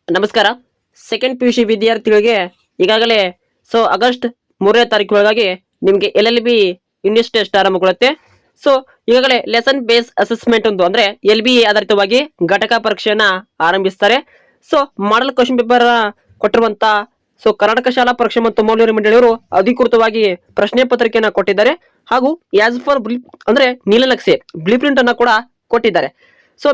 ನಮಸ್ಕಾರ. Second PUC ವಿದ್ಯಾರ್ಥಿಗಳಿಗೆ ಈಗಾಗಲೇ ಆಗಸ್ಟ್ 3ನೇ ತಾರೀಕು ಒಳಗಾಗಿ ನಿಮಗೆ LLB ಯೂನಿಟ್ ಟೆಸ್ಟ್ ಆರಂಭಗೊಳ್ಳುತ್ತೆ. ಈಗಾಗಲೇ ಲೆಸನ್ ಬೇಸ್ ಅಸೆಸ್ಮೆಂಟ್ ಒಂದು ಅಂದ್ರೆ LBA ಆಧಾರಿತವಾಗಿ ಘಟಕ ಪರೀಕ್ಷೆಯನ್ನ ಆರಂಭಿಸ್ತಾರೆ. ಮಾಡೆಲ್ ಕ್ವೆಶ್ಚನ್ ಪೇಪರ್ ಕೊಟ್ಟಿರುವಂತ ಕರ್ನಾಟಕ ಶಾಲಾ ಪರೀಕ್ಷೆ ಮತ್ತು ಮೌಲ್ಯ ಮಂಡಳಿಯವರು ಅಧಿಕೃತವಾಗಿ ಪ್ರಶ್ನೆ ಪತ್ರಿಕೆಯನ್ನ ಕೊಟ್ಟಿದ್ದಾರೆ. ಹಾಗೂ ಆಸ್ ಫಾರ್ ಅಂದ್ರೆ ನೀಲನಕ್ಷೆ ಬ್ಲೂ ಪ್ರಿಂಟ್ ಅನ್ನ ಕೂಡ ಕೊಟ್ಟಿದ್ದಾರೆ.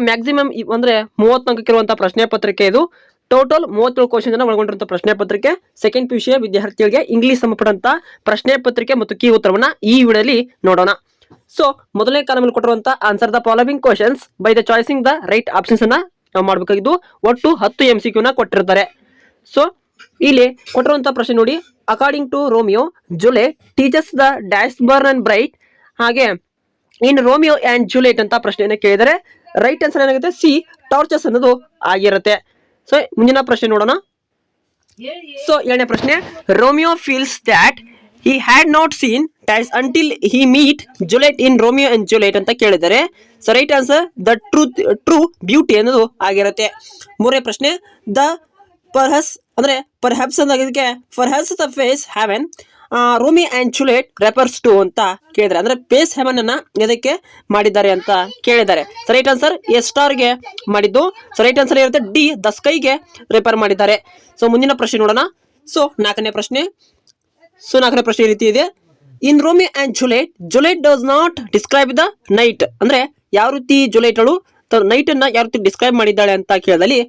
ಮ್ಯಾಕ್ಸಿಮಮ್ ಅಂದ್ರೆ 30 ಅಂಕಕ್ಕೆ ಇರುವಂತಹ ಪ್ರಶ್ನೆ ಪತ್ರಿಕೆ ಇದು. ಟೋಟಲ್ 37 ಕ್ವಶನ್ ಅನ್ನು ಒಳಗೊಂಡಿರುವಂತಹ ಪ್ರಶ್ನೆ ಪತ್ರಿಕೆ ಸೆಕೆಂಡ್ PUC ವಿದ್ಯಾರ್ಥಿಗಳಿಗೆ ಇಂಗ್ಲಿಷ್ ಸಂಬಂಧಪಟ್ಟಂತ ಪ್ರಶ್ನೆ ಪತ್ರಿಕೆ ಮತ್ತು ಕೀ ಉತ್ತರವನ್ನ ಈ ವಿಡಿಯೋದಲ್ಲಿ ನೋಡೋಣ. ಮೊದಲನೇ ಕಾಲಮಲ್ಲಿ ಕೊಟ್ಟಿರುವಂತಹ answer the following questions by the ಚಾಯ್ಸಿಂಗ್ the right options ಅನ್ನ ನಾವು ಮಾಡಬೇಕಾಗಿದ್ದು. ಒಟ್ಟು 10 MCQ ನ ಕೊಟ್ಟಿರ್ತಾರೆ. ಇಲ್ಲಿ ಕೊಟ್ಟಿರುವಂತಹ ಪ್ರಶ್ನೆ ನೋಡಿ. According to Romeo Juliet teachers the dash burn and bright. ಹಾಗೆ ಇನ್ ರೋಮಿಯೋ ಅಂಡ್ ಜೂಲಿಯಟ್ ಅಂತ ಪ್ರಶ್ನೆಯನ್ನ ಕೇಳಿದರೆ ರೈಟ್ ಆನ್ಸರ್ ಏನಾಗುತ್ತೆ ಸಿ ಟಾರ್ಚರ್ಸ್ ಅನ್ನೋದು ಆಗಿರುತ್ತೆ. ಮುಂದಿನ ಪ್ರಶ್ನೆ ನೋಡೋಣ. ಏಳನೇ ಪ್ರಶ್ನೆ. Romeo feels that he had not seen dash until he meet Juliet in Romeo and Juliet ಅಂತ ಕೇಳಿದರೆ right answer the true beauty ಅನ್ನೋದು ಆಗಿರುತ್ತೆ. ಮೂರನೇ ಪ್ರಶ್ನೆ. ದ ಪರ್ಹಸ್ ಅಂದ್ರೆ ಪರ್ಹ್ಯಾಪ್ಸ್ ಅನ್ನೋದಕ್ಕೆ perhaps the face haven't Romeo and Juliet refers to ಅಂತ ಕೇಳಿದರೆ ಅಂದ್ರೆ ಫೇಸ್ ಹೆವನ್ ಅನ್ನ ಎದಕ್ಕೆ ಮಾಡಿದ್ದಾರೆ ಅಂತ ಕೇಳಿದ್ದಾರೆ. ರೈಟ್ ಆನ್ಸರ್ ಎ ಸ್ಟಾರ್ ಗೆ ಮಾಡಿದ್ದು. ರೈಟ್ ಆನ್ಸರ್ ಇರುತ್ತೆ ಡಿ ದ ಸ್ಕೈಗೆ ರೆಫರ್ ಮಾಡಿದ್ದಾರೆ. ಮುಂದಿನ ಪ್ರಶ್ನೆ ನೋಡೋಣ. ನಾಲ್ಕನೇ ಪ್ರಶ್ನೆ. ನಾಲ್ಕನೇ ಪ್ರಶ್ನೆ ಈ ರೀತಿ ಇದೆ. In Romeo and Juliet Juliet does not describe the night ಅಂದ್ರೆ ಯಾವ ರೀತಿ ಜೂಲಿಯಟ್ ಅವಳು ನೈಟ್ ಅನ್ನ ಯಾವ ರೀತಿ ಡಿಸ್ಕ್ರೈಬ್ ಮಾಡಿದ್ದಾಳೆ ಅಂತ ಕೇಳಿದಲ್ಲಿ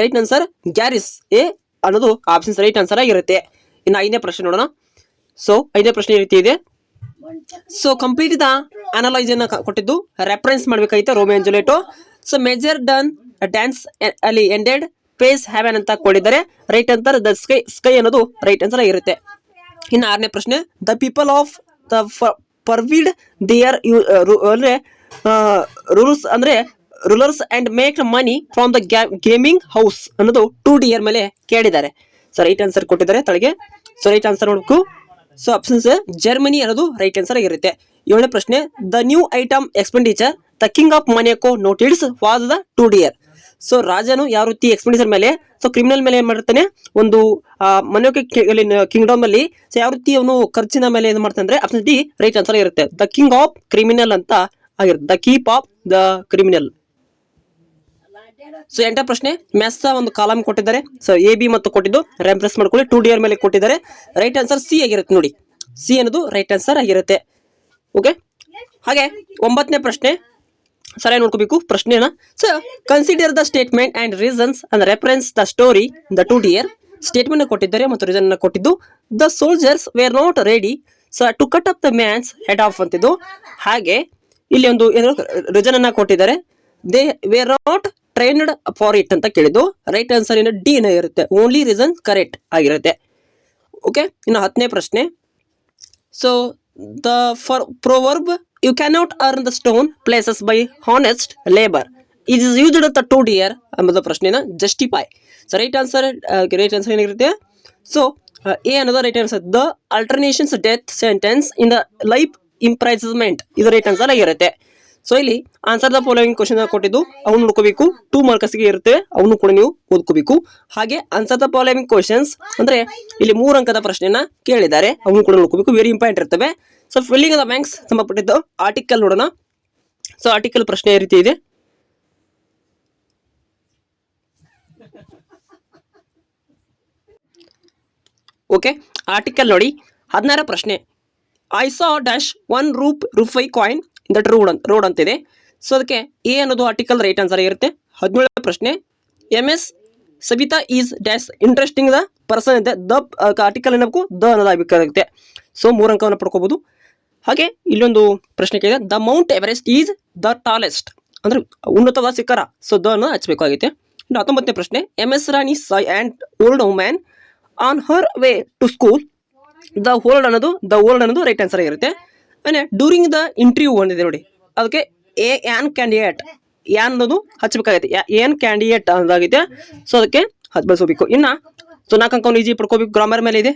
ರೈಟ್ ಆನ್ಸರ್ ಗ್ಯಾರಿಸ್ ಎ ಅನ್ನೋದು ಆಪ್ಷನ್ಸ್ ರೈಟ್ ಆನ್ಸರ್ ಆಗಿರುತ್ತೆ. ಇನ್ನು ಐದನೇ ಪ್ರಶ್ನೆ ನೋಡೋಣ. ಐದನೇ ಪ್ರಶ್ನೆ ಈ ರೀತಿ ಇದೆ. ಕಂಪ್ಲೀಟ್ ದ ಅನಲೈಸ್ ಅನ್ನ ಕೊಟ್ಟಿದ್ದು ರೆಫರೆನ್ಸ್ ಮಾಡಬೇಕಾಗಿತ್ತು Romeo and Juliet. Major done dance ಅಲ್ಲಿ ಎಂಡೆಡ್ ಫೇಸ್ ಹ್ಯಾವೆನ್ ಅಂತ ಕೊಟ್ಟಿದ್ದಾರೆ. ರೈಟ್ ಆನ್ಸರ್ ದ ಸ್ಕೈ ಅನ್ನೋದು ರೈಟ್ ಆನ್ಸರ್ ಆಗಿರುತ್ತೆ. ಇನ್ನು ಆರನೇ ಪ್ರಶ್ನೆ. The people of the period their ಅಂದ್ರೆ ರೂಲ್ಸ್ ಅಂದ್ರೆ rulers and make money from the gaming house ಅನ್ನೋದು 2D ಮೇಲೆ ಕೇಳಿದ್ದಾರೆ. ರೈಟ್ ಆನ್ಸರ್ ಕೊಟ್ಟಿದ್ದಾರೆ ತಳಗೆ. ರೈಟ್ ಆನ್ಸರ್ ನೋಡಬೇಕು. ಆಪ್ಷನ್ಸ್ ಜರ್ಮನಿ ಅನ್ನೋದು ರೈಟ್ ಆನ್ಸರ್ ಆಗಿರುತ್ತೆ. ಏಳನೇ ಪ್ರಶ್ನೆ. The new item expenditure the king of Monaco noticed was the 2D. ರಾಜನು ಯಾವ ರೀತಿ ಎಕ್ಸ್ಪೆಂಡಿಚರ್ ಮೇಲೆ ಕ್ರಿಮಿನಲ್ ಮೇಲೆ ಏನ್ ಮಾಡಿರ್ತಾನೆ ಒಂದು ಮೊನಾಕೊ ಕಿಂಗ್ಡಮ್ ಅಲ್ಲಿ ಯಾವ ರೀತಿ ಅವನು ಖರ್ಚಿನ ಮೇಲೆ ಏನ್ ಮಾಡ್ತಾನೆ ಅಂದ್ರೆ ಆಪ್ಷನ್ ಡಿ ರೈಟ್ ಆನ್ಸರ್ ಆಗಿರುತ್ತೆ. ದ ಕಿಂಗ್ ಆಫ್ ಕ್ರಿಮಿನಲ್ ಅಂತ ಆಗಿರುತ್ತೆ. The keep of the criminal. ಎಂಟನೇ ಪ್ರಶ್ನೆ. ಮೆಸ್ಸ ಒಂದು ಕಾಲಮ್ ಕೊಟ್ಟಿದ್ದಾರೆ. AB ಮತ್ತು ಕೊಟ್ಟಿದ್ದು ರೆಫರೆನ್ಸ್ ಮಾಡ್ಕೊಳ್ಳಿ 2D ಮೇಲೆ ಕೊಟ್ಟಿದ್ದಾರೆ. ರೈಟ್ ಆನ್ಸರ್ ಸಿ ಆಗಿರುತ್ತೆ ನೋಡಿ. ಸಿ ಅನ್ನೋದು ರೈಟ್ ಆನ್ಸರ್ ಆಗಿರುತ್ತೆ. ಓಕೆ. ಹಾಗೆ 9ನೇ ಪ್ರಶ್ನೆ ಸರಿಯಾಗಿ ನೋಡ್ಕೋಬೇಕು ಪ್ರಶ್ನೆನ. Consider the statement and reasons and reference the story the 2D statement ಕೊಟ್ಟಿದ್ದಾರೆ ಮತ್ತು ರೀಸನ್ ಕೊಟ್ಟಿದ್ದು. The soldiers were not ready to cut up the man's head off ಅಂತಿದ್ದು. ಹಾಗೆ ಇಲ್ಲಿ ಒಂದು ರೀಸನ್ ಅನ್ನ ಕೊಟ್ಟಿದ್ದಾರೆ. They were not trained for it ಅಂತ ಕೇಳಿದ್ದು. ರೈಟ್ ಆನ್ಸರ್ ಏನು ಡಿ ಇರುತ್ತೆ. ಓನ್ಲಿ ರೀಸನ್ ಕರೆಕ್ಟ್ ಆಗಿರುತ್ತೆ. ಓಕೆ. ಇನ್ನು 10ನೇ ಪ್ರಶ್ನೆ. The proverb you cannot earn the stone places by honest labour it is used the 2D ಅನ್ನೋದು ಪ್ರಶ್ನೆನ ಜಸ್ಟಿಫೈ. ರೈಟ್ ಆನ್ಸರ್ ಏನಾಗಿರುತ್ತೆ. ಎ ಅನ್ನೋದು right answer. The alternations death sentence in the life imprisonment ಇದು right answer ಆಗಿರುತ್ತೆ. ಇಲ್ಲಿ answer the following question ಕೊಟ್ಟಿದ್ದು ಅವನು ನೋಡ್ಕೋಬೇಕು. 2 ಮಾರ್ಕ್ಸ್ಗೆ ಇರುತ್ತೆ. ಅವನು ಕೂಡ ನೀವು ಓದ್ಕೋಬೇಕು. ಹಾಗೆ ಆನ್ಸರ್ ದ ಫಾಲೋವಿಂಗ್ ಕ್ವಶನ್ಸ್ ಅಂದ್ರೆ ಇಲ್ಲಿ 3 ಅಂಕದ ಪ್ರಶ್ನೆನ ಕೇಳಿದ್ದಾರೆ. ಅವನು ಕೂಡ ನೋಡ್ಕೋಬೇಕು. ವೆರಿ ಇಂಪಾರ್ಟೆಂಟ್ ಇರ್ತವೆ. ಫಿಲ್ಲಿಂಗ್ ದ ಬ್ಯಾಂಕ್ಸ್ ಸಂಬಂಧಪಟ್ಟಿದ್ದು ಆರ್ಟಿಕಲ್ ನೋಡೋಣ. ಆರ್ಟಿಕಲ್ ಪ್ರಶ್ನೆ ಈ ರೀತಿ ಇದೆ. ಓಕೆ. ಆರ್ಟಿಕಲ್ ನೋಡಿ. 16ರ ಪ್ರಶ್ನೆ. ಐ ಸಾ ಡ್ಯಾಶ್ 1 ರೂಪಾಯಿ ಕಾಯಿನ್ ದಟ್ ರೋಡ್ ಅಂತಿದೆ. ಅದಕ್ಕೆ ಎ ಅನ್ನೋದು ಆರ್ಟಿಕಲ್ ರೈಟ್ ಆನ್ಸರ್ ಆಗಿರುತ್ತೆ. 17ನೇ ಪ್ರಶ್ನೆ. MS Sabitha is dash interesting the person ಇದೆ. ದ ಆರ್ಟಿಕಲ್ ಏನಬೇಕು ದ ಅನ್ನೋದಾಗಬೇಕಾಗುತ್ತೆ. 3 ಅಂಕವನ್ನು ಪಡ್ಕೋಬಹುದು. ಹಾಗೆ ಇಲ್ಲೊಂದು ಪ್ರಶ್ನೆ ಕೇಳಿದೆ. The Mount Everest is the tallest ಅಂದ್ರೆ ಉನ್ನತವಾದ ಶಿಖರ. ದ ಅನ್ನು ಹಚ್ಚಬೇಕಾಗುತ್ತೆ. 19ನೇ ಪ್ರಶ್ನೆ. MS Rani saw and old women on her way to school the old ಅನ್ನೋದು ರೈಟ್ ಆನ್ಸರ್ ಆಗಿರುತ್ತೆ. ಡ್ಯೂರಿಂಗ್ ದ ಇಂಟರ್ವ್ಯೂ ಒಂದಿದೆ ನೋಡಿ. ಅದಕ್ಕೆ ಆನ್ ಕ್ಯಾಂಡಿಡೇಟ್ ಯಾನ್ ಅನ್ನೋದು ಹಚ್ಚಬೇಕಾಗುತ್ತೆ. ಏನ್ ಕ್ಯಾಂಡಿಡೇಟ್ ಅನ್ನೋದಾಗಿದೆ. ಅದಕ್ಕೆ ಬಳಸಬೇಕು. ಇನ್ನು 4 ಅಂಕವನ್ನು ಈಜಿ ಪಡ್ಕೋಬೇಕು. ಗ್ರಾಮರ್ ಮೇಲೆ ಇದೆ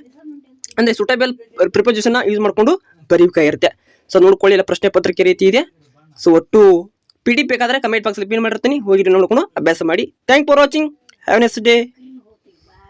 ಅಂದ್ರೆ ಸೂಟೇಬಲ್ ಪ್ರಿಪೋಸಿಷನ್ ಯೂಸ್ ಮಾಡ್ಕೊಂಡು ಬರೀಬೇಕಾಗಿರುತ್ತೆ. ನೋಡ್ಕೊಳ್ಳಿ ಎಲ್ಲ ಪ್ರಶ್ನೆ ಪತ್ರಿಕೆ ರೀತಿ ಇದೆ. ಒಟ್ಟು PDF ಬೇಕಾದ್ರೆ ಕಮೆಂಟ್ ಬಾಕ್ಸ್ ಪಿನ್ ಮಾಡಿರ್ತೀನಿ. ಹೋಗಿ ನೋಡ್ಕೊಂಡು ಅಭ್ಯಾಸ ಮಾಡಿ. Thank for watching. Have A nice day.